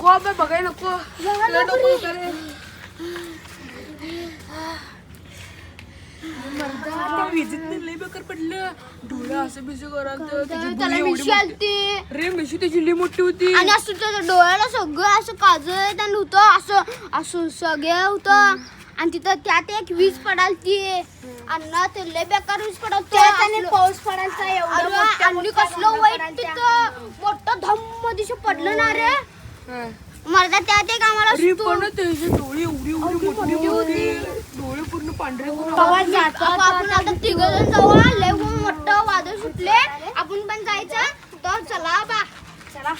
नको बाबा बघाय नको लई बेकार पडलं डोळा असं बिसं रे मिशी त्याची लई मोठी होती आणि असं त्याच्या डोळ्याला सगळं असं काजळ होतं असं असं सगळं होतं आणि तिथं त्यात एक वीज पडालती आणि ते लय बेकार वीज पडालती पाऊस पडायचा एवढं आणि कसलं वाईट तिथं मोठं धम्म दिवशी पडलं ना रे मला त्यात एक आम्हाला पण त्याचे डोळे एवढी मोठी होती डोळे पूर्ण पांढरे आपण आता तिघजण जाऊ लय मोठं वादळ सुटले आपण पण जायचं तर चला बा चला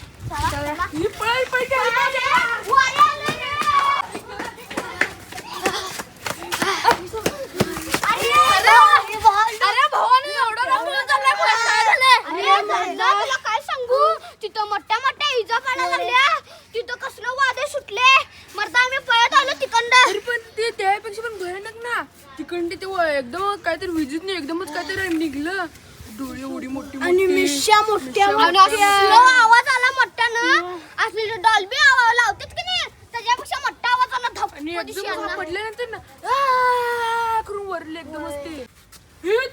काय सांगू तिथं मोठ्या मोठ्या इजा पडायला लागल्या तिथं कसलं वादळ सुटले मरता आम्ही पळत आलो तिकडं पण ते त्यापेक्षा पण भयानक ना तिकडे ते एकदम काहीतरी विजित नाही एकदमच काहीतरी निघलं डोळे एवढी मोठी आणि मिश्या मोठ्या आवाज आला मोठ्यानं असली डॉल्बी आवाज लावतात की नाही त्याच्यापेक्षा मोठा आवाज आला आणि एकदम पडल्यानंतर ना करून वरले एकदमच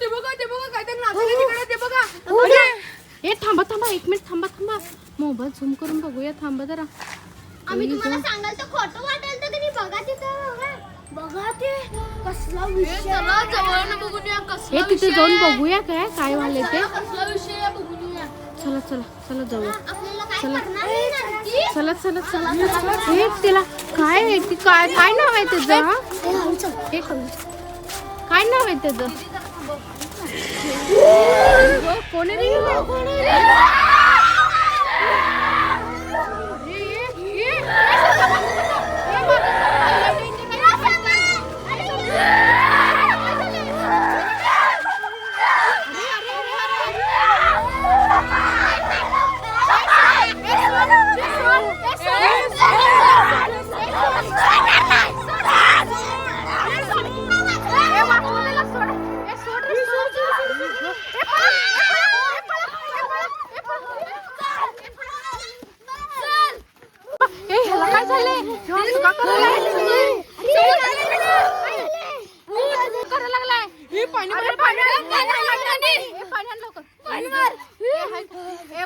ते बघा काहीतरी नाचले तिकडे ते बघा हे थांबा एक मिनिट थांबा मोबाईल झूम करून बघूया थांबा जरा आम्ही तुम्हाला सांगाल तर खोटं वाटेल तर तुम्ही बघा तिथं बघा ते कसला विषय जवळनं बघूया हे तिथे जाऊन बघूया काय व्हायला ते कसला विषय बघूया चला जाऊ आपल्याला काय करणार नाही ना ती? चला हे तिला काय काय नाव आहे त्याचं हे काय नाव आहे त्याचं कोणी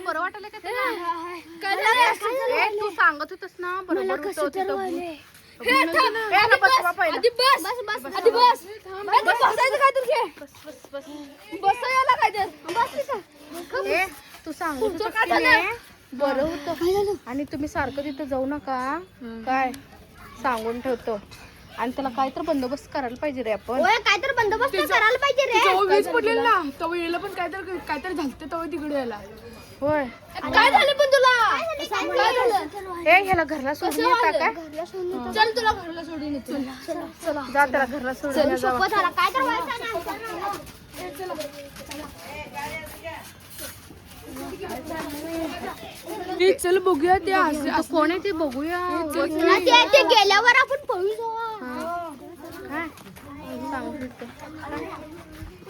बरं वाटलं का तू सांगत होतस ना बरोबर तू सांगत बरं होतं आणि तुम्ही सारखं तिथं जाऊ नका काय सांगून ठेवतो आणि त्याला काय तर बंदोबस्त करायला पाहिजे रे आपण काय तर बंदोबस्त करायला पाहिजे रे वीज पडलेला ना तेव्हा यायला पण काहीतरी झालं तेव्हा तिकडे यायला होय काय झालं पण तुला हे ह्याला घरला सोडून येता काय चल तुला घरला सोडून येतो जा त्याला घरला सोडून सोपं झाला काय तर व्हायचं चल बघूया ते कोण आहे ते बघूया ते गेल्यावर आपण पळू जाऊ काय सांगू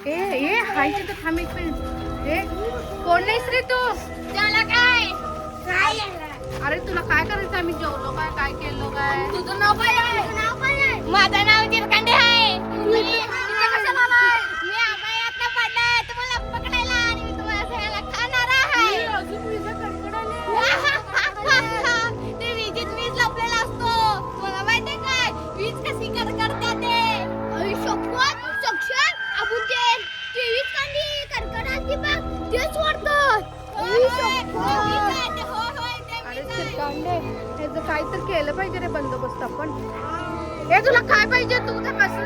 ए हाय तिथं थांब एक मिनिट कोण नाहीस रे तू त्याला काय अरे तुला काय करायचं आम्ही जेवलो काय केलो काय तुझं नाव काय आहे माझं नाव तिरकांडे आहे मी अभयातनं पडले तुम्हाला पकडायला आणि मी तुम्हाला सगळ्याला खाणार आहे ते विजेत वीज लपलेला असतो तुम्हाला माहितीये काय वीज कशी करते ते सक्षम आपण ते वीज कांडी करकडाची बघ तेच वाटतं त्याचं काय तर केलं पाहिजे रे बंदोबस्त आपण हे तुला काय पाहिजे तू तर कसं